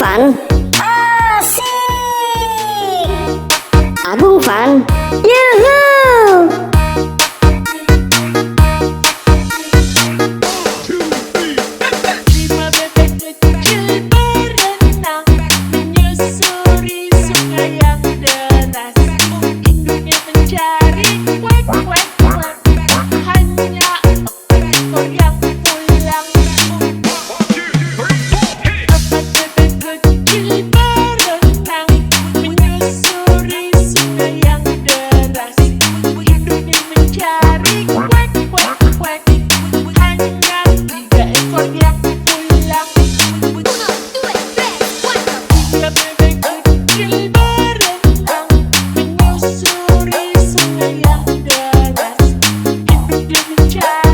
Fan. Asik. Agung Fan. Yuhuu. Lima bebek kecil berenang, menyusuri sungai yang deras. Induknya mencari kuek kuek kuek, hanya 4 ekor yang pulang. 4 bebek kecil berenang, menyusuri sungai yang deras. Induknya mencari kuek kuek kuek, hanya 3 ekor yang pulang. 3 bebek kecil berenang, menyusuri sungai yang deras. Induknya mencari